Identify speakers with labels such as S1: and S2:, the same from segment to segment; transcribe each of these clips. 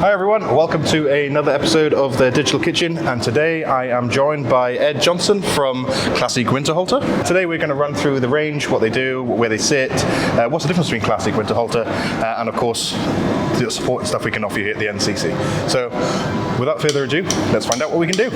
S1: Hi everyone, welcome to another episode of the Digital Kitchen, and today I am joined by Ed Johnstone from Classeq Winterhalter. Today we're going to run through the range, what they do, where they sit, what's the difference between Classeq Winterhalter, and of course the support and stuff we can offer you here at the NCEC. So without further ado, let's find out what we can do.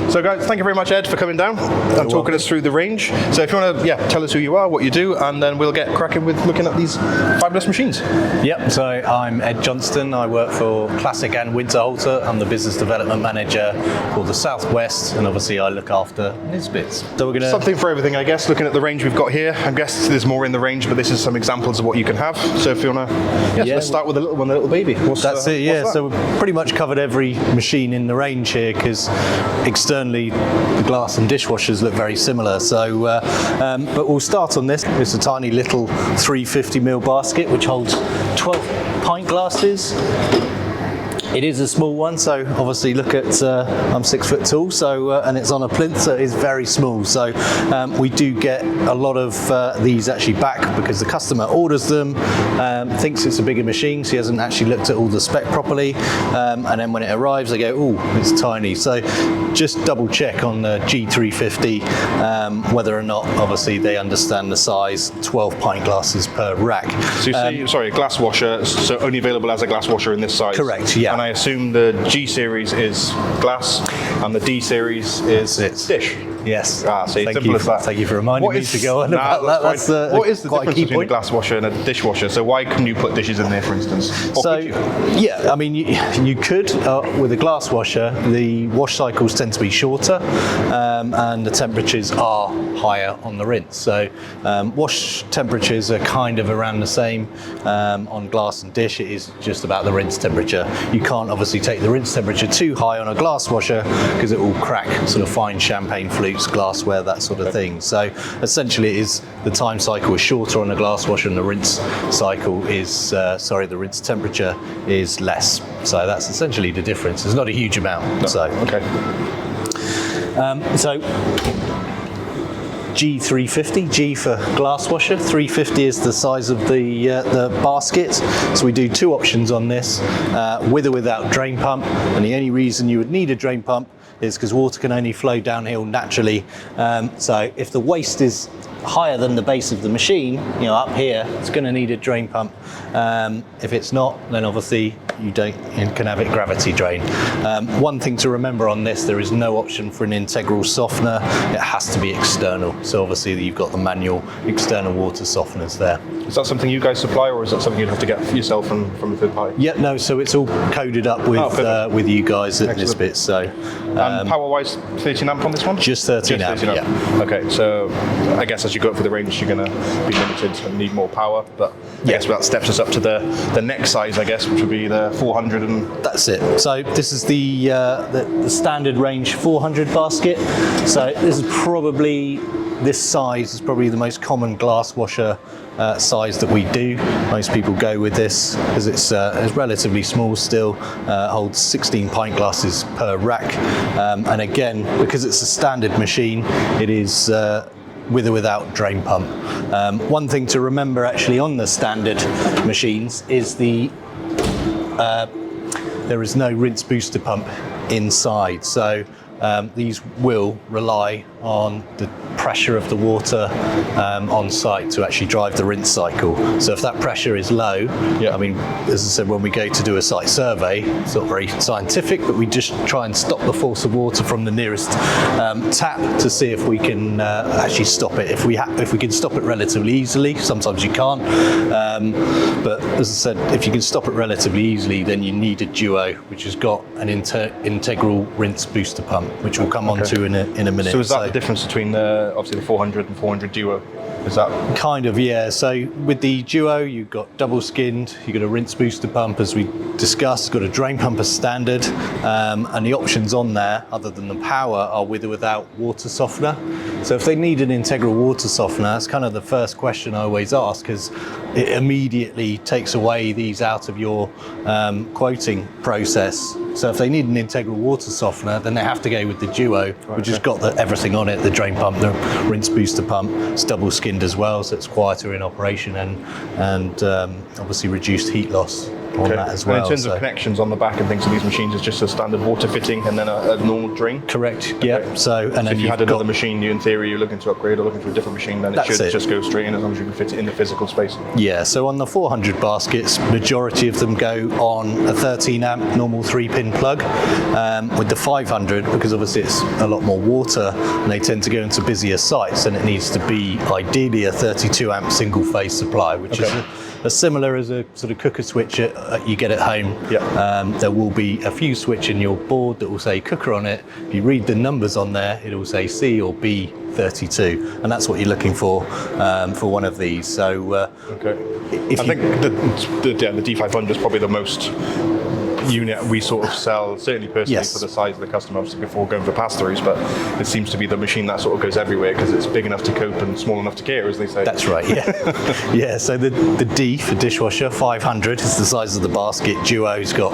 S1: So guys, thank you very much, Ed, for coming down and talking us through the range. So if you want to tell us who you are, what you do, and then we'll get cracking with looking at these fabulous machines.
S2: Yep, so I'm Ed Johnstone. I work for Classeq Winterhalter. I'm the business development manager for the Southwest, and obviously I look after Nisbets. So we're going to...
S1: Something for everything, I guess, looking at the range we've got here. I guess there's more in the range, but this is some examples of what you can have. So if you want to... let's start with the little one, the little baby.
S2: That's it, yeah. So we've pretty much covered every machine in the range here, because externally the glass and dishwashers look very similar. So, but we'll start on this. It's a tiny little 350ml basket which holds 12 pint glasses. It is a small one, so obviously look at, I'm 6 foot tall, so and it's on a plinth, so it's very small. So we do get a lot of these actually back because the customer orders them, thinks it's a bigger machine, so he hasn't actually looked at all the spec properly, and then when it arrives they go, oh, it's tiny. So just double check on the G350 whether or not obviously they understand the size. 12 pint glasses per rack.
S1: So you say, sorry, a glass washer, so only available as a glass washer in this size?
S2: Correct, yeah.
S1: And I assume the G series is glass and the D series is dish.
S2: Yes.
S1: So thank you
S2: for reminding me to go on about that.
S1: That's what is the difference between a glass washer and a dishwasher? So why couldn't you put dishes in there, for instance? Or
S2: so, yeah, I mean, you could. With a glass washer, the wash cycles tend to be shorter, and the temperatures are higher on the rinse. So wash temperatures are kind of around the same on glass and dish. It is just about the rinse temperature. You can't obviously take the rinse temperature too high on a glass washer because it will crack sort of fine champagne flutes, glassware, that sort of thing. So essentially it is, the time cycle is shorter on a glass washer and the rinse cycle is, the rinse temperature is less. So that's essentially the difference. It's not a huge amount.
S1: No.
S2: So
S1: okay.
S2: So G350, G for glass washer, 350 is the size of the basket. So we do two options on this, with or without drain pump, and the only reason you would need a drain pump is because water can only flow downhill naturally. So if the waste is higher than the base of the machine, up here, it's going to need a drain pump. If it's not, then obviously you can have it gravity drain. One thing to remember on this, there is no option for an integral softener. It has to be external. So obviously you've got the manual external water softeners there.
S1: Is that something you guys supply, or is that something you'd have to get for yourself from a third party?
S2: Yeah, no, so it's all coded up with you guys at Nisbets. So,
S1: power-wise, 13 amp on this one?
S2: Just 13 amp, yeah.
S1: Okay, so I guess as you go up for the range, you're going to be limited and need more power, but I guess that steps us up to the next size, I guess, which would be the 400 and...
S2: That's it. So this is the standard range 400 basket. So this size is probably the most common glass washer size that we do. Most people go with this because it's relatively small still, holds 16 pint glasses per rack, and again, because it's a standard machine, it is with or without drain pump. One thing to remember actually on the standard machines is there is no rinse booster pump inside, so these will rely on the pressure of the water on site to actually drive the rinse cycle. So if that pressure is low, I mean, as I said, when we go to do a site survey, it's not very scientific, but we just try and stop the force of water from the nearest tap to see if we can actually stop it. If we can stop it relatively easily, sometimes you can't, but as I said, if you can stop it relatively easily, then you need a duo, which has got an integral rinse booster pump, which we'll come on to in a minute.
S1: So is that the difference between obviously the 400 and 400 duo? Is that
S2: kind of, yeah? So with the duo, you've got double skinned, you've got a rinse booster pump as we discussed, got a drain pump as standard, and the options on there other than the power are with or without water softener. So if they need an integral water softener, that's kind of the first question I always ask, because it immediately takes away these out of your quoting process. So if they need an integral water softener, then they have to go with the Duo, which has got everything on it, the drain pump, the rinse booster pump. It's double skinned as well, so it's quieter in operation and obviously reduced heat loss on that as well.
S1: And in terms of connections on the back and things of these machines, it's just a standard water fitting and then a normal drain?
S2: Correct, yeah. So, and then
S1: if you had another machine, in theory, you're looking to upgrade or looking for a different machine, then it should just go straight in as long as you can fit it in the physical space.
S2: Yeah, so on the 400 baskets, majority of them go on a 13 amp normal 3-pin plug. With the 500, because obviously it's a lot more water and they tend to go into busier sites, and it needs to be ideally a 32 amp single phase supply, which is as similar as a sort of cooker switch you get at home. There will be a fuse switch in your board that will say cooker on it. If you read the numbers on there, it will say C or B 32, and that's what you're looking for one of these. So I
S1: think the D500 is probably the most unit we sort of sell, certainly personally for the size of the customer, obviously before going for pass-throughs, but it seems to be the machine that sort of goes everywhere because it's big enough to cope and small enough to care, as they say.
S2: That's right, yeah. Yeah, so the D for dishwasher, 500 is the size of the basket. Duo's got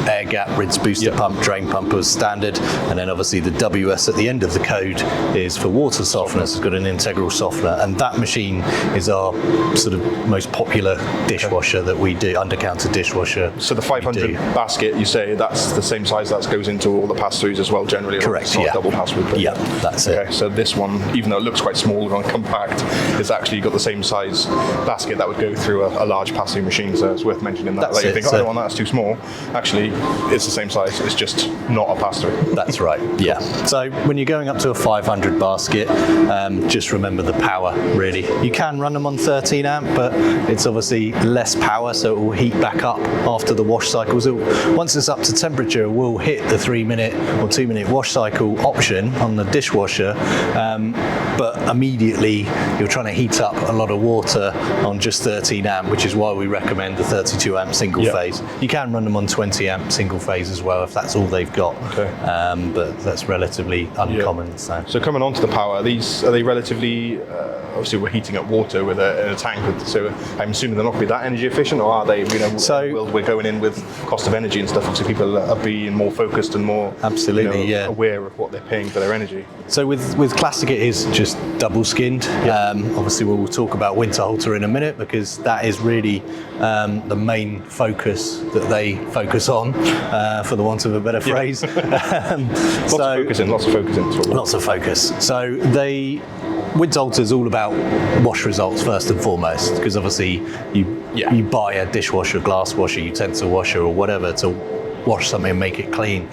S2: air gap, rinse booster pump, drain pump as standard, and then obviously the WS at the end of the code is for water softeners. It's got an integral softener, and that machine is our sort of most popular dishwasher that we do, under-counter dishwasher.
S1: So the 500 basket, you say that's the same size that goes into all the pass-throughs as well, generally?
S2: Correct,
S1: yeah. Double pass-through.
S2: Yeah, that's it.
S1: Okay, so this one, even though it looks quite small and compact, it's actually got the same size basket that would go through a large pass-through machine, so it's worth mentioning that.
S2: That's
S1: you think, I don't want that, that's too small. Actually, it's the same size, it's just not a pass-through.
S2: That's right, yeah. So when you're going up to a 500 basket, just remember the power, really. You can run them on 13 amp, but it's obviously less power, so it will heat back up after the wash cycles. Once it's up to temperature, we'll hit the 3-minute or 2-minute wash cycle option on the dishwasher, but immediately you're trying to heat up a lot of water on just 13 amp, which is why we recommend the 32 amp single phase. You can run them on 20 amp single phase as well if that's all they've got, but that's relatively uncommon.
S1: So coming on to the power, are they relatively, obviously we're heating up water with a tank, so I'm assuming they're not going to be that energy efficient, or are they, we're going in with cost of energy and stuff, so people are being more focused and more aware of what they're paying for their energy.
S2: So with Classeq, it is just double skinned. Obviously we'll talk about Winterhalter in a minute, because that is really the main focus that they focus on, for the want of a better phrase.
S1: Lots of focus.
S2: So Winterhalter is all about wash results first and foremost, because obviously you buy a dishwasher, glass washer, utensil washer or whatever to wash something and make it clean.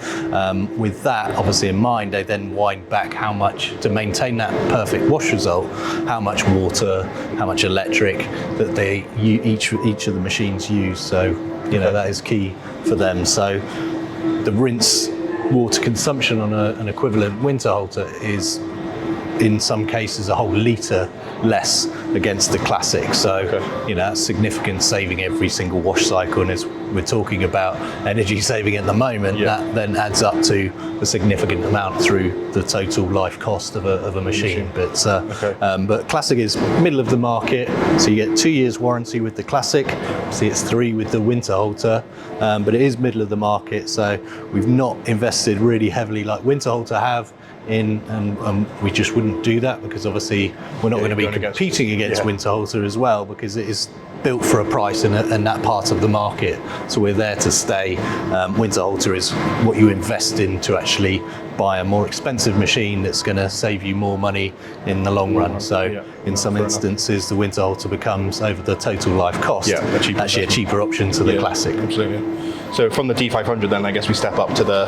S2: With that obviously in mind, they then wind back how much to maintain that perfect wash result, how much water, how much electric that each of the machines use. So that is key for them. So the rinse water consumption on an equivalent Winterhalter is in some cases a whole litre less against the Classeq. So that's significant saving every single wash cycle, and as we're talking about energy saving at the moment, that then adds up to a significant amount through the total life cost of a machine. But Classeq is middle of the market, so you get 2 years warranty with the Classeq. See, it's 3 with the Winterhalter, but it is middle of the market, so we've not invested really heavily like Winterhalter have and we just wouldn't do that, because obviously we're not going to be competing against Winterhalter as well, because it is built for a price in that part of the market, so we're there to stay. Winterhalter is what you invest in to actually buy a more expensive machine that's going to save you more money in the long run. So in some instances the Winterhalter becomes, over the total life cost, actually a cheaper option to the Classeq.
S1: Absolutely. So from the D500 then I guess we step up to the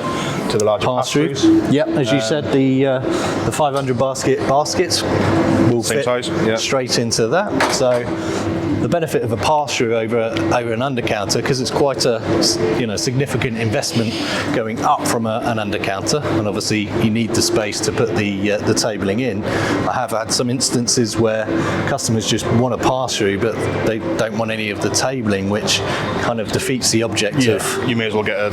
S1: larger pass-throughs.
S2: Yep, as you said, the 500 baskets will fit straight into that. So The benefit of a pass-through over an undercounter, because it's quite a significant investment going up from an undercounter, and obviously you need the space to put the tabling in. I have had some instances where customers just want a pass-through, but they don't want any of the tabling, which kind of defeats the object of.
S1: You may as well get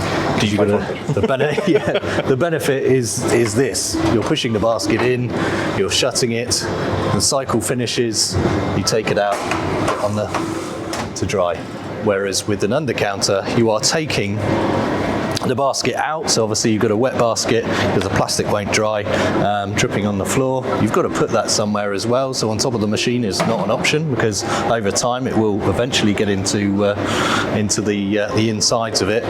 S2: the benefit is this: you're pushing the basket in, you're shutting it, the cycle finishes, you take it out to dry. Whereas with an undercounter, you are taking the basket out, so obviously you've got a wet basket because the plastic won't dry, dripping on the floor. You've got to put that somewhere as well, so on top of the machine is not an option, because over time it will eventually get into the insides of it.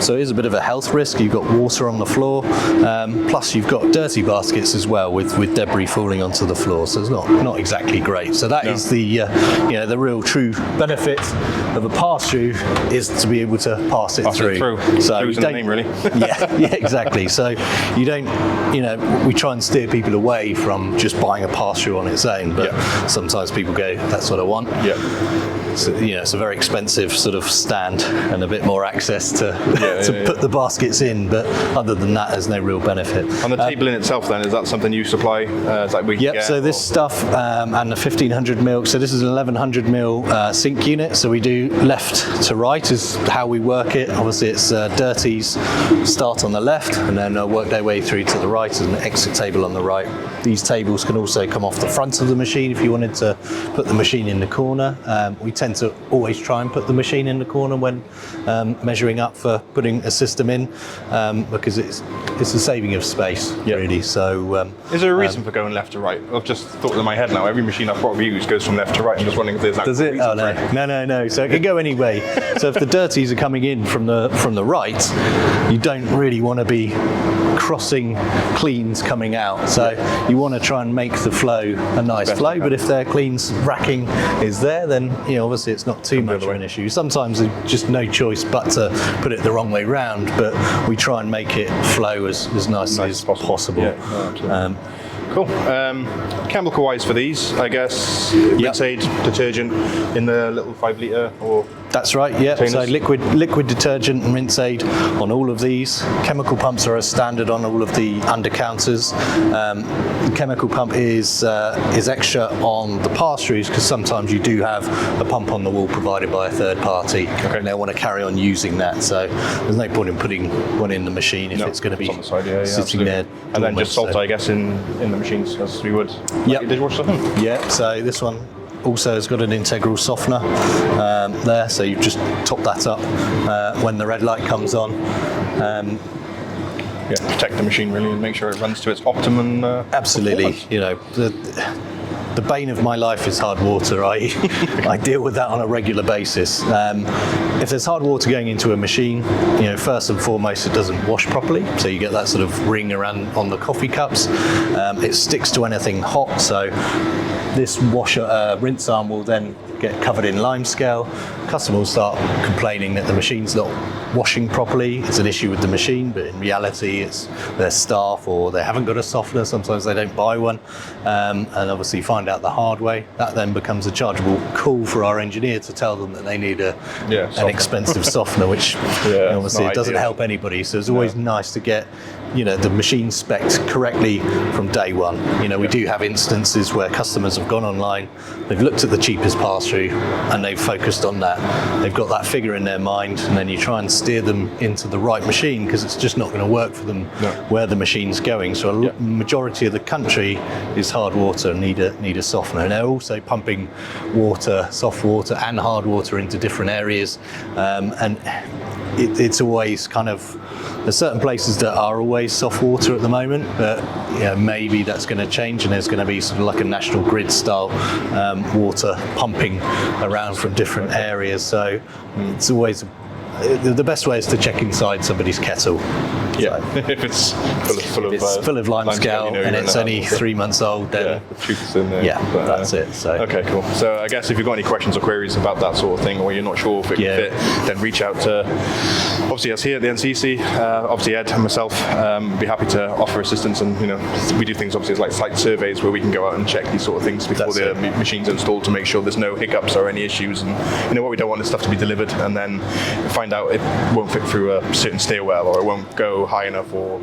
S2: So it is a bit of a health risk. You've got water on the floor, plus you've got dirty baskets as well with debris falling onto the floor, so it's not exactly great. So that is the real true benefit of a pass-through, is to be able to pass it through. So
S1: the name, really.
S2: yeah, exactly. So you don't, we try and steer people away from just buying a pass-through on its own, but sometimes people go, that's what I want. So, it's a very expensive sort of stand and a bit more access to put the baskets in, but other than that, there's no real benefit.
S1: And the table in itself, then, is that something you supply?
S2: So this stuff and the 1500 mil. So this is an 1100 mil sink unit. So we do left to right is how we work it. Obviously, it's dirties start on the left and then work their way through to the right, and an exit table on the right. These tables can also come off the front of the machine if you wanted to put the machine in the corner. We tend to always try and put the machine in the corner when measuring up for putting a system in, because it's a saving of space, really. So
S1: is there a reason for going left to right? I've just thought in my head now, every machine I've probably used goes from left to right. I'm just wondering if there's that.
S2: Does it? Oh no. So it can go any way. So if the dirties are coming in from the right, you don't really want to be crossing cleans coming out. So you want to try and make the flow a nice flow, but if their cleans racking is there, then obviously it's not too much of an issue. Sometimes there's just no choice but to put it the wrong way round, but we try and make it flow as nicely as possible.
S1: Cool. Chemical-wise for these, I guess, Rinse-Aid detergent in the little 5 litre or...
S2: That's right, so liquid detergent and Rinse-Aid on all of these. Chemical pumps are a standard on all of the undercounters. The chemical pump is extra on the pass-throughs, because sometimes you do have a pump on the wall provided by a third party, and they'll want to carry on using that. So there's no point in putting one in the machine if it's going to be
S1: on the side,
S2: sitting there.
S1: And then just salt, I guess, in the machines as we would dishwasher stuff.
S2: So this one also has got an integral softener there, so you just top that up when the red light comes on.
S1: Protect the machine really and make sure it runs to its optimum.
S2: Absolutely, the bane of my life is hard water. I deal with that on a regular basis. If there's hard water going into a machine, first and foremost, it doesn't wash properly, so you get that sort of ring around on the coffee cups. It sticks to anything hot, so this rinse arm will then get covered in limescale. Customer will start complaining that the machine's not washing properly. It's an issue with the machine, but in reality it's their staff, or they haven't got a softener. Sometimes they don't buy one, and obviously find out the hard way. That then becomes a chargeable call for our engineer to tell them that they need an expensive softener, which obviously it doesn't help anybody. So it's always nice to get the machine specced correctly from day one. We do have instances where customers have gone online, they've looked at the cheapest pass-through and they've focused on that. They've got that figure in their mind, and then you try and steer them into the right machine, because it's just not going to work for them where the machine's going. So a majority of the country is hard water and need a softener. And they're also pumping water, soft water and hard water into different areas, and it's always kind of, there's certain places that are always soft water at the moment, but maybe that's going to change, and there's going to be sort of like a national grid style water pumping around from different areas. So it's always, the best way is to check inside somebody's kettle.
S1: Yeah, if it's
S2: full of limescale and it's only 3 months old, then
S1: the truth is in there.
S2: Yeah, that's it. So
S1: okay, cool. So I guess if you've got any questions or queries about that sort of thing, or you're not sure if it can fit, then reach out to obviously us here at the NCEC, obviously Ed and myself. Be happy to offer assistance, and we do things obviously like site surveys where we can go out and check these sort of things before the machine's installed to make sure there's no hiccups or any issues. And what we don't want is stuff to be delivered and then find out it won't fit through a certain stairwell, or it won't go high enough, or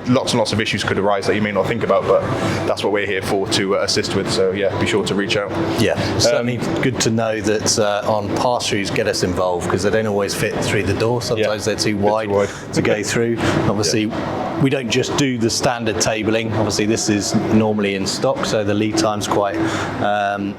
S1: lots and lots of issues could arise that you may not think about, but that's what we're here for, to assist with. So yeah, be sure to reach out.
S2: Yeah, certainly good to know that on pass-throughs, get us involved, because they don't always fit through the door. Sometimes they're too wide to go through. Obviously, we don't just do the standard tabling. Obviously, this is normally in stock, so the lead time's quite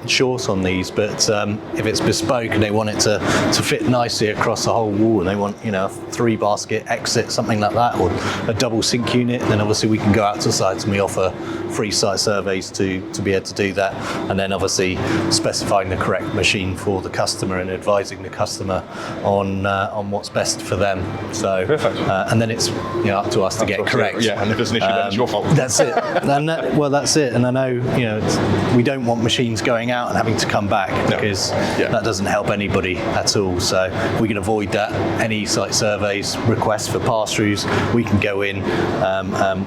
S2: short on these. But if it's bespoke and they want it to fit nicely across the whole wall, and they want a 3-basket exit, something like that, or a double sink unit, then obviously we can go out to sites and we offer free site surveys to be able to do that, and then obviously specifying the correct machine for the customer and advising the customer on what's best for them. So
S1: perfect.
S2: And then it's up to us to get correct.
S1: Yeah, and if there's an issue, then it's your fault.
S2: That's it. That's it. And I know we don't want machines going out and having to come back, because that doesn't help anybody at all. So we can avoid that. Any site surveys, requests for pass-throughs, we can go in.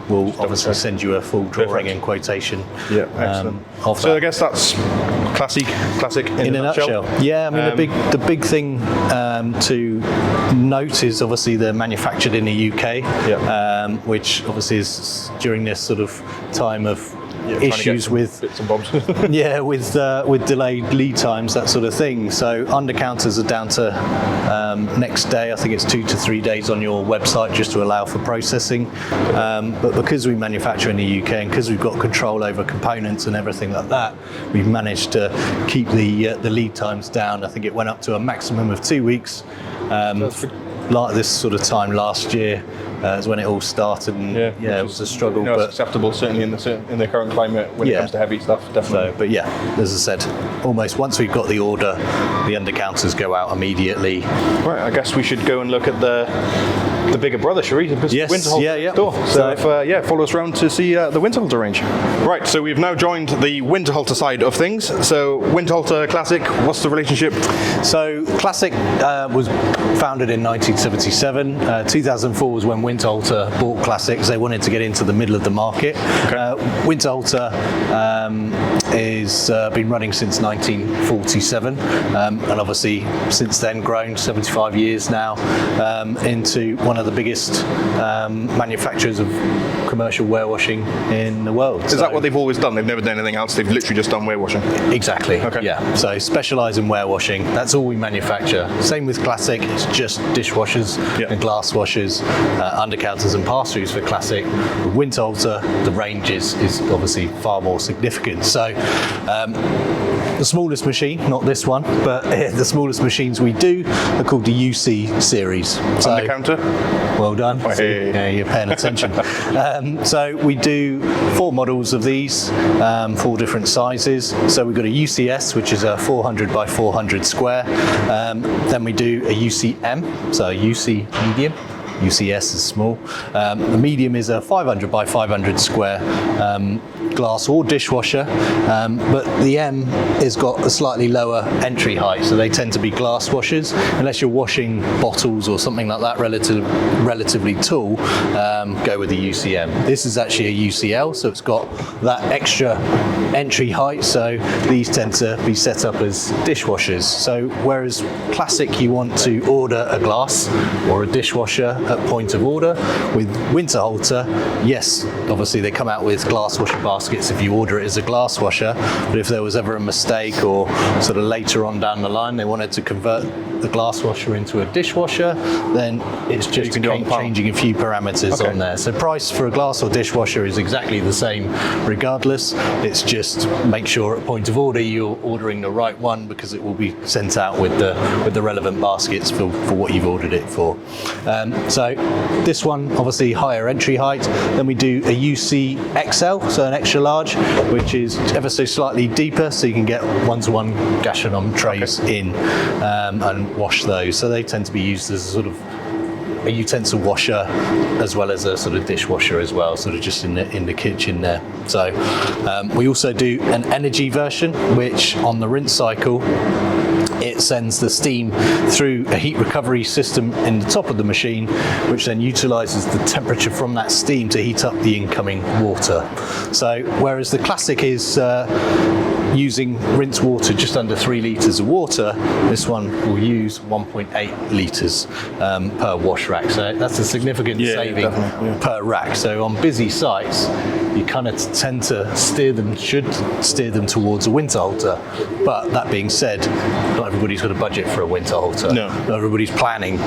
S2: We'll obviously send you a full drawing and quotation.
S1: Yeah, excellent. So I guess that's Classeq in a nutshell.
S2: Yeah, I mean the big thing to note is obviously they're manufactured in the UK, which obviously is during this sort of time of issues with
S1: bits and bobs.
S2: with delayed lead times, that sort of thing. So under counters are down to next day. I think it's 2 to 3 days on your website, just to allow for processing. But because we manufacture in the UK and because we've got control over components and everything like that, we've managed to keep the lead times down. I think it went up to a maximum of 2 weeks. Like this sort of time last year is when it all started, and it was a struggle.
S1: But it's acceptable, certainly in the current climate when it comes to heavy stuff, definitely.
S2: So, but as I said, almost once we've got the order, the under counters go out immediately.
S1: Right, I guess we should go and look at the bigger brother, shall we?
S2: Yes,
S1: Winterhalter store. So follow us around to see the Winterhalter range. Right, so we've now joined the Winterhalter side of things. So Winterhalter, Classeq, what's the relationship?
S2: So Classeq was founded in 1977. 2004 was when Winterhalter bought Classeq, because they wanted to get into the middle of the market. Winterhalter is been running since 1947, and obviously since then grown 75 years now into one of the biggest manufacturers of commercial warewashing in the world.
S1: Is that what they've always done? They've never done anything else? They've literally just done warewashing?
S2: Exactly. Okay. Yeah. So specialise in warewashing. That's all we manufacture. Same with Classeq. It's just dishwashers and glass washers, undercounters and pass-throughs for Classeq. With Winterhalter, the range is obviously far more significant. So the smallest machine, not this one, but the smallest machines we do are called the UC series. So,
S1: undercounter?
S2: Well done. Yeah, you're paying attention. So we do 4 models of these, 4 different sizes. So we've got a UCS, which is a 400 by 400 square. Then we do a UCM, so a UC medium. UCS is small. The medium is a 500 by 500 square glass or dishwasher, but the M has got a slightly lower entry height, so they tend to be glass washers. Unless you're washing bottles or something like that relatively tall, go with the UCM. This is actually a UCL, so it's got that extra entry height, so these tend to be set up as dishwashers. So whereas Classeq, you want to order a glass or a dishwasher at point of order, with Winterhalter, yes, obviously they come out with glass washer baskets if you order it as a glass washer, but if there was ever a mistake or sort of later on down the line they wanted to convert the glass washer into a dishwasher, then it's just changing a few parameters on there. So price for a glass or dishwasher is exactly the same regardless. It's just make sure at point of order you're ordering the right one, because it will be sent out with the relevant baskets for what you've ordered it for. So this one obviously higher entry height. Then we do a UC XL, so an extra large, which is ever so slightly deeper, so you can get one-to-one gashing trays in and wash those. So they tend to be used as a sort of a utensil washer as well as a sort of dishwasher as well, sort of just in the kitchen there. So we also do an energy version, which on the rinse cycle, it sends the steam through a heat recovery system in the top of the machine, which then utilises the temperature from that steam to heat up the incoming water. So whereas the Classeq is using rinse water just under 3 litres of water, this one will use 1.8 litres per wash rack. So that's a significant saving per rack. So on busy sites, you kind of tend to should steer them towards a Winterhalter. But that being said, not everybody's got a budget for a Winterhalter. No. Not everybody's planning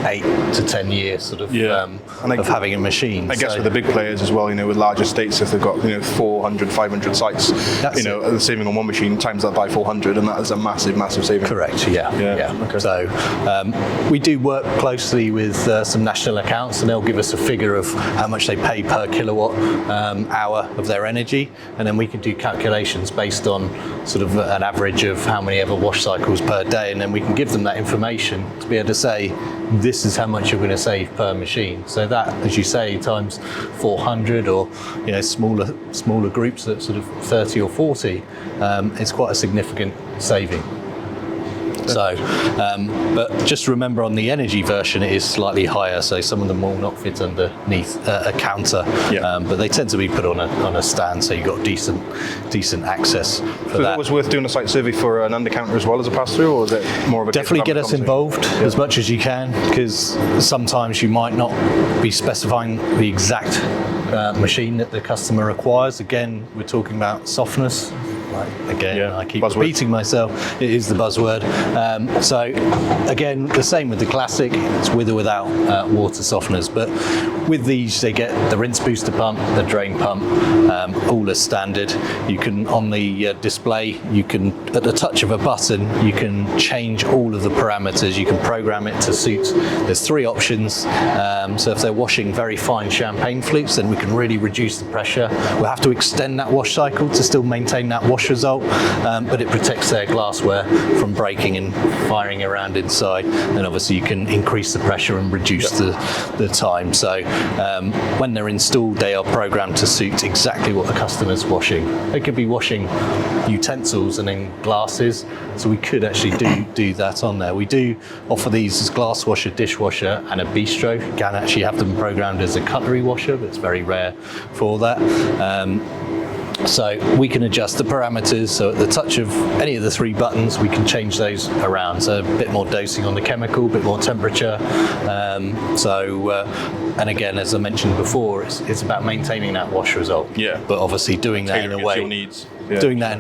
S2: 8 to 10 years sort of of having a machine.
S1: I guess with the big players as well, with large estates, if they've got 400, 500 sites, the saving on one machine times that by 400, and that is a massive saving.
S2: Correct. Yeah. Okay. So we do work closely with some national accounts, and they'll give us a figure of how much they pay per kilowatt hour of their energy, and then we can do calculations based on sort of an average of how many ever wash cycles per day, and then we can give them that information to be able to say, this is how much you're going to save per machine. So that, as you say, times 400, or smaller groups at sort of 30 or 40, it's quite a significant saving. So, but just remember, on the energy version, it is slightly higher. So some of them will not fit underneath a counter, but they tend to be put on a stand, so you've got decent access for that. So is it always worth doing a site survey for an under counter as well as a pass through, or is it more of a definitely get us involved as much as you can, because sometimes you might not be specifying the exact machine that the customer requires. Again, we're talking about softness. I keep repeating myself, it is the buzzword. So again, the same with the Classeq, it's with or without water softeners, but with these they get the rinse booster pump, the drain pump, all as standard. You can, on the display, you can, at the touch of a button, you can change all of the parameters. You can program it to suit, there's 3 options. So if they're washing very fine champagne flutes, then we can really reduce the pressure. We'll have to extend that wash cycle to still maintain that wash result, but it protects their glassware from breaking and firing around inside, and obviously you can increase the pressure and reduce the time. So when they're installed, they are programmed to suit exactly what the customer's washing. They could be washing utensils and then glasses, so we could actually do that on there. We do offer these as glass washer, dishwasher, and a bistro. You can actually have them programmed as a cutlery washer, but it's very rare for that. So we can adjust the parameters, so at the touch of any of the 3 buttons we can change those around, so a bit more dosing on the chemical, a bit more temperature, and again, as I mentioned before, it's about maintaining that wash result, but obviously doing that in a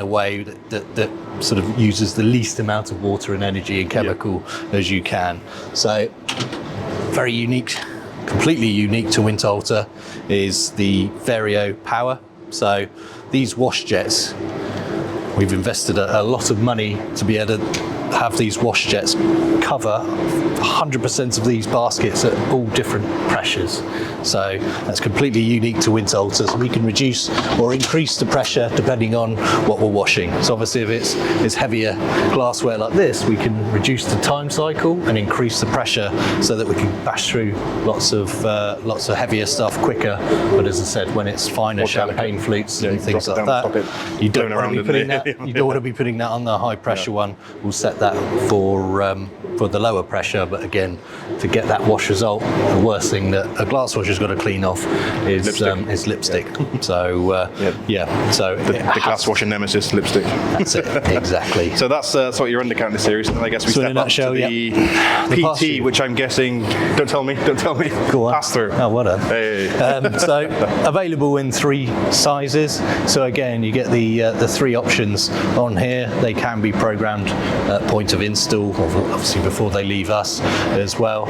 S2: way that sort of uses the least amount of water and energy and chemical as you can. So very unique, completely unique to Winterhalter is the Vario power. So these wash jets, we've invested a lot of money to be able to have these wash jets cover 100% of these baskets at all different pressures. So that's completely unique to Winterhalter. So we can reduce or increase the pressure depending on what we're washing. So obviously if it's heavier glassware like this, we can reduce the time cycle and increase the pressure so that we can bash through lots of heavier stuff quicker. But as I said, when it's finer champagne flutes and things like that, you don't want to be putting that on the high pressure one. We'll set that for the lower pressure, but again, to get that wash result, the worst thing that a glass washer's got to clean off is lipstick. So so
S1: the glass washing nemesis, lipstick. That's
S2: it, exactly.
S1: So that's what your undercounter series, and I guess we step up to the PT, which I'm guessing. Don't tell me.
S2: Go on.
S1: Pass through.
S2: Oh, well done.
S1: Hey.
S2: So available in 3 sizes. So again, you get the 3 options on here. They can be programmed at point of install, obviously before they leave us as well.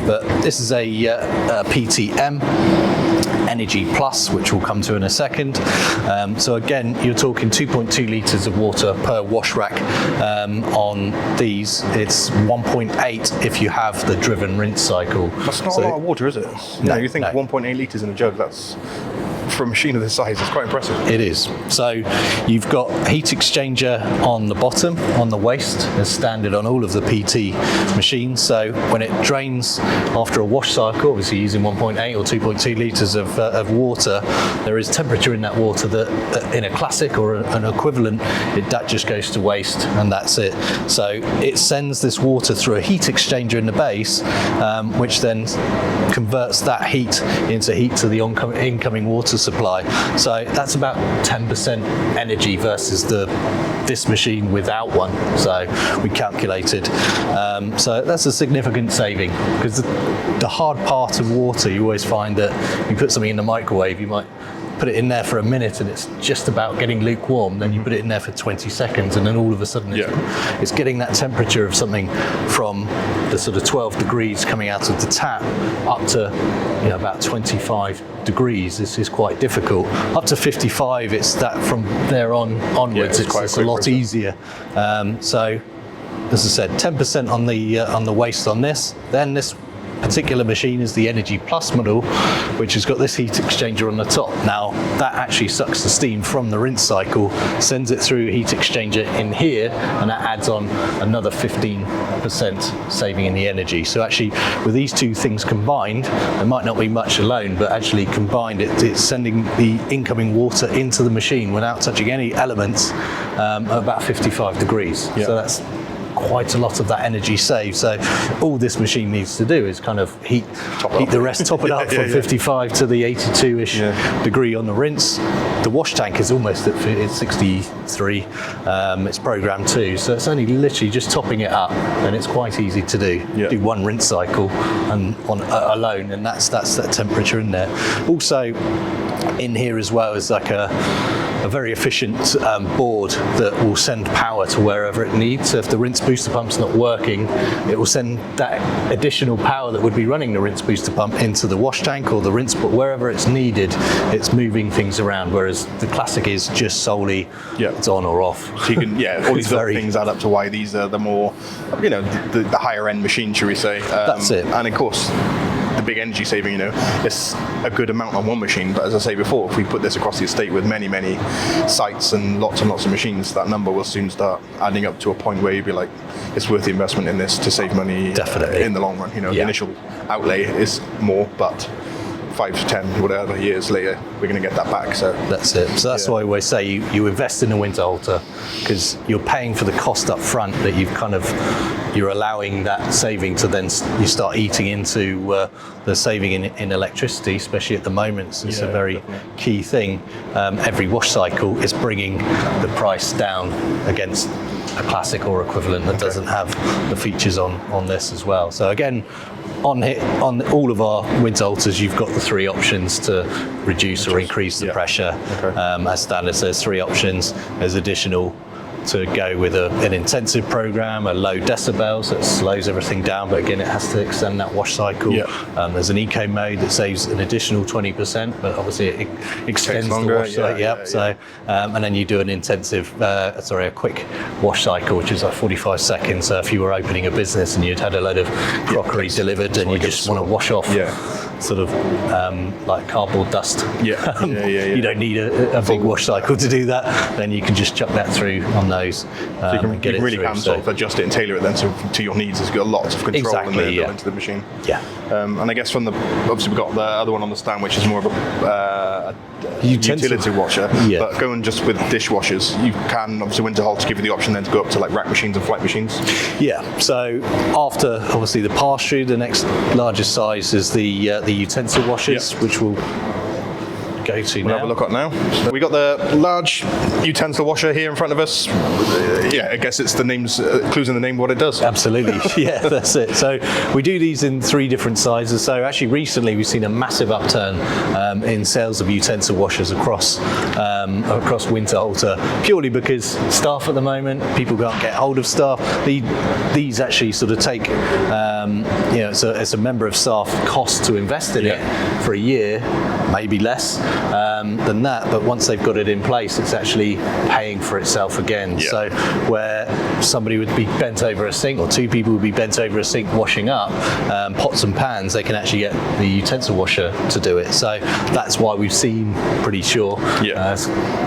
S2: But this is a PTM Energy Plus, which we'll come to in a second. So again, you're talking 2.2 litres of water per wash rack on these. It's 1.8 if you have the driven rinse cycle.
S1: That's not a lot of water, is it? No, you think 1.8 litres in a jug, that's... for a machine of this size. It's quite impressive.
S2: It is. So you've got heat exchanger on the bottom, on the waste, as standard on all of the PT machines. So when it drains after a wash cycle, obviously using 1.8 or 2.2 litres of water, there is temperature in that water that in a Classeq or an equivalent, that just goes to waste and that's it. So it sends this water through a heat exchanger in the base, which then converts that heat into heat to the incoming water supply. So that's about 10% energy versus this machine without one. So we calculated. So that's a significant saving, because the hard part of water, you always find that you put something in the microwave, you might put it in there for a minute and it's just about getting lukewarm, then you put it in there for 20 seconds and then all of a sudden it's getting that temperature of something from the sort of 12 degrees coming out of the tap up to about 25 degrees. This is quite difficult. Up to 55, it's that from there onwards, it's a lot easier. So as I said, 10% on the waste on this. Then this particular machine is the Energy Plus model, which has got this heat exchanger on the top. Now that actually sucks the steam from the rinse cycle, sends it through a heat exchanger in here, and that adds on another 15% saving in the energy. So actually with these two things combined, there might not be much alone, but actually combined it's sending the incoming water into the machine without touching any elements at about 55 degrees. So that's quite a lot of that energy saved. So all this machine needs to do is kind of heat the rest, top it up from 55 to the 82-ish degree on the rinse. The wash tank is almost at 63. It's programmed too, so it's only literally just topping it up, and it's quite easy to do. Do one rinse cycle and alone, and that's that temperature in there. Also in here as well is like a very efficient board that will send power to wherever it needs. So if the rinse booster pump's not working, it will send that additional power that would be running the rinse booster pump into the wash tank or the rinse, but wherever it's needed, it's moving things around, whereas the Classeq is just solely it's on or off.
S1: So you can, all these little things add up to why these are the more, the higher end machine, should we say.
S2: That's it.
S1: And of course, the big energy saving, it's a good amount on one machine, but as I say before, if we put this across the estate with many sites and lots of machines, that number will soon start adding up to a point where you'd be like, it's worth the investment in this to save money.
S2: Definitely.
S1: In the long run. The initial outlay is more, but 5 to 10 whatever years later, we're going to get that back. So
S2: that's it. So that's why I always say you invest in a Winterhalter, because you're paying for the cost up front that you're allowing that saving to then you start eating into the saving in electricity, especially at the moment. So it's a very key thing. Every wash cycle is bringing the price down against a Classeq or equivalent that doesn't have the features on this as well. So again, on all of our Winterhalters, you've got the three options to reduce or increase the pressure. As standard, so there's three options. There's additional to go with an intensive program, a low decibel, so it slows everything down, but again, it has to extend that wash cycle. There's an eco mode that saves an additional 20%, but obviously it extends the wash cycle. So, and then you do an intensive, a quick wash cycle, which is like 45 seconds. So if you were opening a business and you'd had a load of crockery delivered and you just want to wash off sort of like cardboard dust. You don't need a big wash cycle to do that. Then you can just chuck that through on those.
S1: So you can really sort of adjust it and tailor it then to your needs. It's got lots of control into the machine. And I guess from obviously we've got the other one on the stand, which is more of a utility washer. But going just with dishwashers, you can obviously Winterhalter give you the option then to go up to like rack machines and flight machines.
S2: So after obviously the pass-through, the next largest size is the utensil washers, which will go to now.
S1: We'll have a look at now. So we got the large utensil washer here in front of us. I guess it's the name's clues in the name what it does.
S2: Absolutely, that's it. So we do these in 3 different sizes. So actually recently we've seen a massive upturn in sales of utensil washers across Winterhalter, purely because staff at the moment, people can't get hold of staff. These actually sort of take, it's a member of staff cost to invest in it for a year, maybe less. than that. But once they've got it in place, it's actually paying for itself again.
S1: Yeah.
S2: So where somebody would be bent over a sink, or two people would be bent over a sink washing up pots and pans, they can actually get the utensil washer to do it. So that's why we've seen, pretty sure.
S1: Yeah.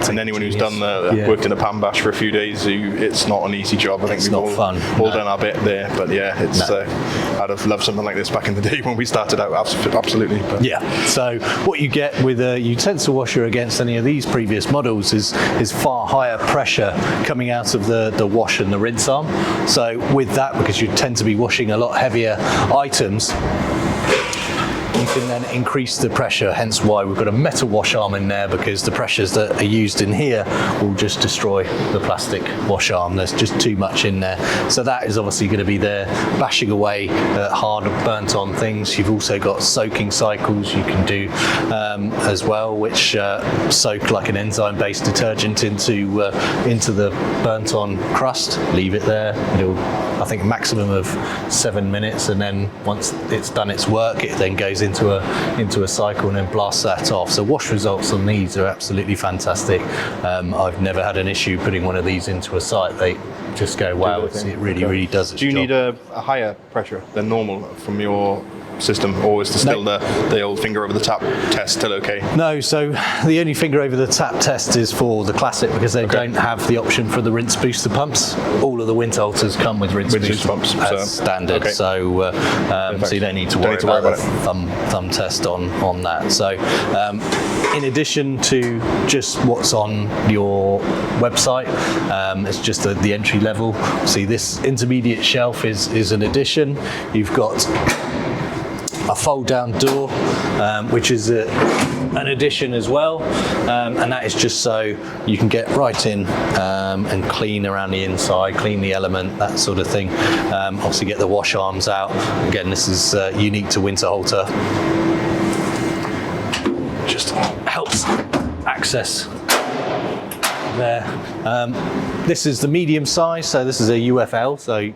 S1: And anyone who's done worked in a pan bash for a few days, it's not an easy job. I think we've all done our bit there. But yeah, it's I'd have loved something like this back in the day when we started out. Absolutely. But.
S2: Yeah. So what you get with a utensil washer against any of these previous models is far higher pressure coming out of the wash and the rinse arm. So with that, because you tend to be washing a lot heavier items, you can then increase the pressure, hence why we've got a metal wash arm in there, because the pressures that are used in here will just destroy the plastic wash arm. There's just too much in there. So that is obviously going to be there bashing away hard burnt on things. You've also got soaking cycles you can do as well, which soak like an enzyme based detergent into the burnt on crust, leave it there. It'll, I think, maximum of 7 minutes, and then once it's done its work, it then goes into a cycle and then blasts that off. So wash results on these are absolutely fantastic. I've never had an issue putting one of these into a site. They just go, wow, it really does its job.
S1: Do you need a higher pressure than normal from your system, or is still the old finger over the tap test still okay?
S2: No, so the only finger over the tap test is for the Classeq, because they don't have the option for the rinse booster pumps. All of the Winterhalters come with rinse booster pumps as standard, so you don't need to worry about the thumb test on that. So in addition to just what's on your website, it's just the entry level. See, this intermediate shelf is an addition. You've got a fold down door, which is an addition as well, and that is just so you can get right in and clean around the inside, clean the element, that sort of thing. Obviously get the wash arms out. Again, this is unique to Winterhalter. Just helps access there. This is the medium size, so this is a UFL, so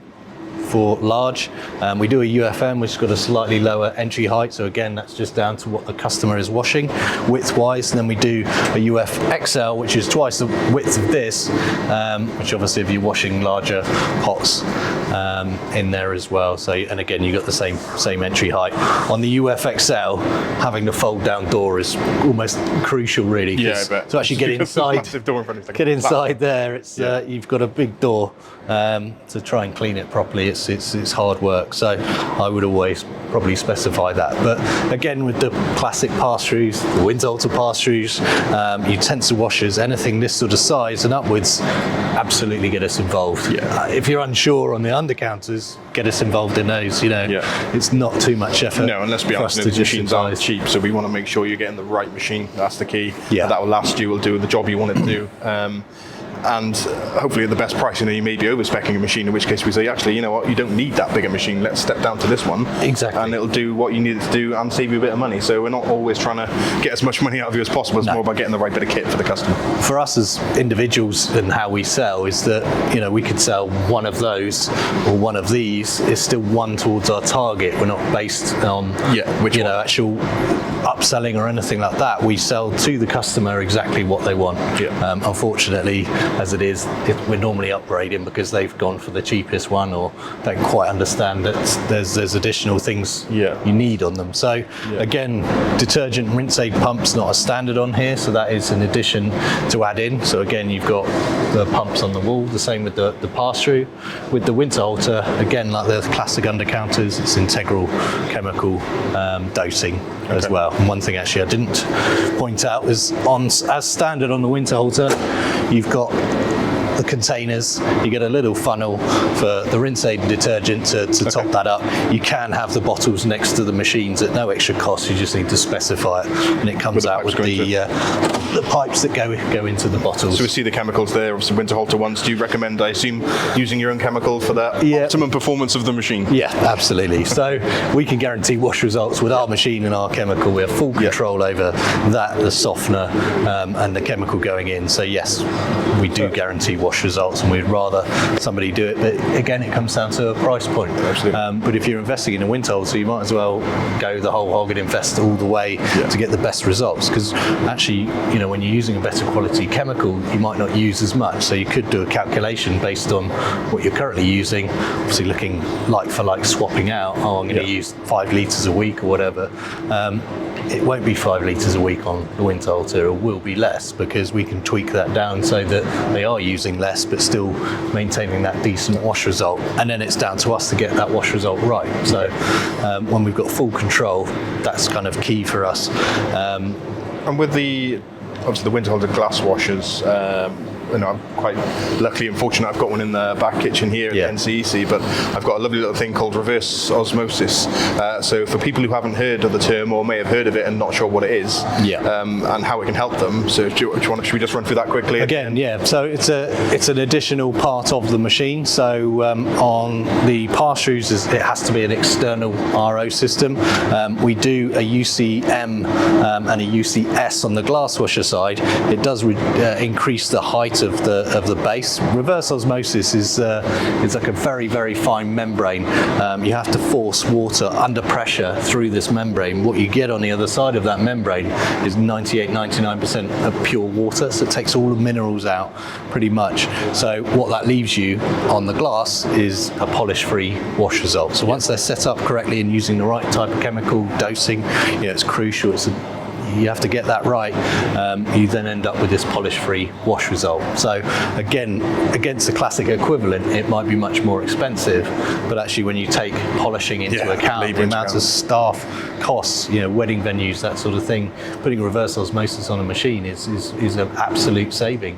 S2: for large. We do a UFM, which has got a slightly lower entry height, so again, that's just down to what the customer is washing width-wise. And then we do a UF XL, which is twice the width of this, which obviously if you're washing larger pots in there as well. So, and again, you've got the same entry height. On the UF XL, having the fold-down door is almost crucial, really.
S1: Yeah, I bet.
S2: To actually get inside, there, it's you've got a big door to try and clean it properly. It's hard work, so I would always probably specify that. But again, with the Classeq pass-throughs, the Winterhalter pass-throughs, utensil washers, anything this sort of size and upwards, absolutely get us involved. If you're unsure on the undercounters, get us involved in those. It's not too much effort.
S1: No, and let's be honest, the machines aren't cheap, so we want to make sure you're getting the right machine. That's the key. That will last you, will do the job you want it to do. And hopefully at the best price. You may be over-speccing a machine, in which case we say, actually, you know what, you don't need that bigger machine, let's step down to this one.
S2: Exactly.
S1: And it'll do what you need it to do and save you a bit of money. So we're not always trying to get as much money out of you as possible. It's more about getting the right bit of kit for the customer.
S2: For us as individuals and how we sell is that, we could sell one of those or one of these is still one towards our target. We're not based on actual upselling or anything like that. We sell to the customer exactly what they want. Unfortunately, as it is, we're normally upgrading because they've gone for the cheapest one or don't quite understand that there's additional things you need on them. So again, detergent and rinse aid pumps not a standard on here, so that is an addition to add in. So again, you've got the pumps on the wall, the same with the pass-through. With the Winterhalter, again, like the Classeq undercounters, it's integral chemical dosing as well. And one thing actually I didn't point out is as standard on the Winterhalter, you've got the containers, you get a little funnel for the rinse aid detergent to top that up. You can have the bottles next to the machines at no extra cost, you just need to specify it, and it comes out with the pipes that go into the bottles.
S1: So we see the chemicals there, obviously Winterhalter ones. Do you recommend, I assume, using your own chemical for that optimum performance of the machine?
S2: Yeah, absolutely. So we can guarantee wash results with our machine and our chemical. We have full control over that, the softener, and the chemical going in. So yes, we do guarantee wash wash results, and we'd rather somebody do it. But again, it comes down to a price point. But if you're investing in a Winterhalter, you might as well go the whole hog and invest all the way to get the best results, because actually, when you're using a better quality chemical, you might not use as much. So you could do a calculation based on what you're currently using, obviously looking like for like, swapping out, I'm going to use 5 litres a week or whatever. It won't be 5 litres a week on the Winterhalter, it will be less, because we can tweak that down so that they are using less but still maintaining that decent wash result. And then it's down to us to get that wash result right. So when we've got full control, that's kind of key for us.
S1: And with obviously the Winterhalter glass washers, I'm quite lucky and fortunate. I've got one in the back kitchen here at NCEC, but I've got a lovely little thing called reverse osmosis. So for people who haven't heard of the term or may have heard of it and not sure what it is, and how it can help them, so should we just run through that quickly?
S2: Again, so it's an additional part of the machine. So on the pass-throughs, it has to be an external RO system. We do a UCM and a UCS on the glass washer side. It does increase the height of the base. Reverse osmosis is like a very, very fine membrane. You have to force water under pressure through this membrane. What you get on the other side of that membrane is 99% of pure water, so it takes all the minerals out pretty much. So what that leaves you on the glass is a polish-free wash result. So once they're set up correctly and using the right type of chemical dosing, it's crucial. You have to get that right. You then end up with this polish-free wash result. So again, against the Classeq equivalent, it might be much more expensive, but actually when you take polishing into account, the amount of staff costs, wedding venues, that sort of thing, putting reverse osmosis on a machine is an absolute saving,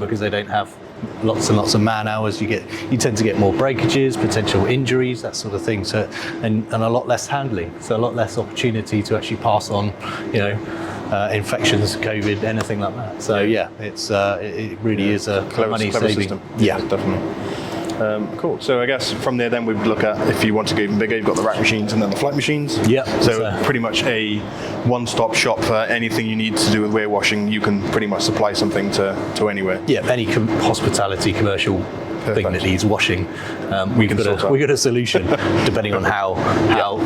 S2: because they don't have lots and lots of man hours. You tend to get more breakages, potential injuries, that sort of thing. So and a lot less handling, so a lot less opportunity to actually pass on, infections, COVID, anything like that. So it really is a money saving
S1: system. Yeah, definitely. Cool. So I guess from there then we would look at, if you want to go even bigger, you've got the rack machines and then the flight machines. So pretty much a one-stop shop for anything you need to do with warewashing. You can pretty much supply something to anywhere.
S2: Any hospitality, commercial thing that needs washing, we got a solution depending on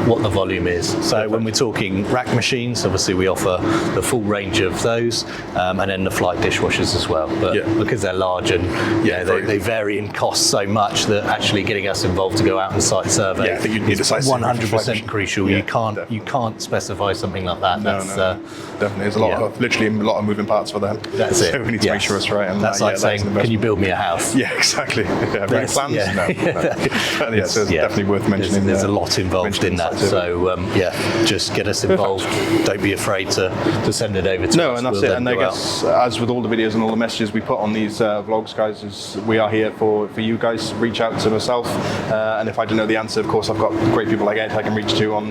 S2: what the volume is. So when we're talking rack machines, obviously we offer the full range of those, and then the flight dishwashers as well. But because they're large and they vary in cost so much that actually getting us involved to go out and site survey is 100% crucial. You can't specify something like that.
S1: Definitely. There's literally a lot of moving parts for that.
S2: That's it.
S1: So we need to make sure it's right. And
S2: that's like saying, can you build me a house?
S1: Yeah, exactly. Have you any plans? No. So it's definitely worth mentioning.
S2: There's a lot involved in that. So just get us involved. Don't be afraid to send it over to us.
S1: No, and that's it. And I guess as with all the videos and all the messages we put on these vlogs, guys, is we are here for you guys. Reach out to myself, and if I don't know the answer, of course, I've got great people like Ed I can reach to on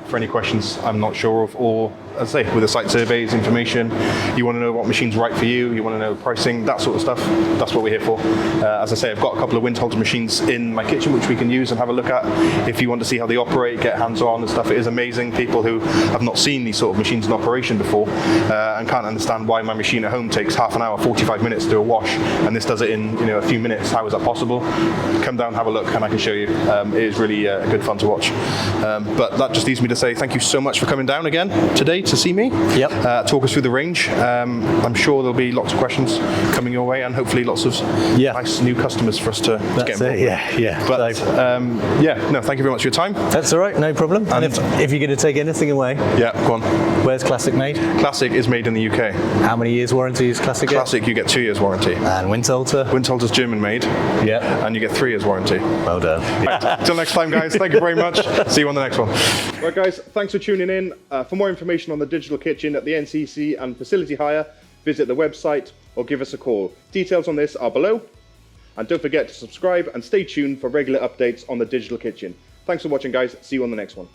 S1: for any questions I'm not sure of, or as I say, with the site surveys, information, you want to know what machine's right for you, you want to know pricing, that sort of stuff, that's what we're here for. As I say, I've got a couple of Winterhalter machines in my kitchen which we can use and have a look at if you want to see how they operate, get hands-on and stuff. It is amazing. People who have not seen these sort of machines in operation before and can't understand why my machine at home takes half an hour, 45 minutes to do a wash, and this does it in a few minutes. How is that possible? Come down, have a look, and I can show you. It is really good fun to watch. But that just leads me to say thank you so much for coming down again today to see me. Talk us through the range. I'm sure there'll be lots of questions coming your way, and hopefully lots of nice new customers for us to get involved. But thank you very much for your time.
S2: That's all right, no problem. And if you're going to take anything away,
S1: go on.
S2: Where's Classeq made?
S1: Classeq is made in the UK.
S2: How many years warranty is Classeq?
S1: Classeq, you get 2 years warranty.
S2: And Winterhalter?
S1: Winterhalter's German made. And you get 3 years warranty.
S2: Well done.
S1: Right, till next time, guys. Thank you very much. See you on the next one. Right, guys. Thanks for tuning in. For more information on the digital kitchen at the NCEC and facility hire, visit the website or give us a call. Details on this are below. And don't forget to subscribe and stay tuned for regular updates on the digital kitchen. Thanks for watching, guys. See you on the next one.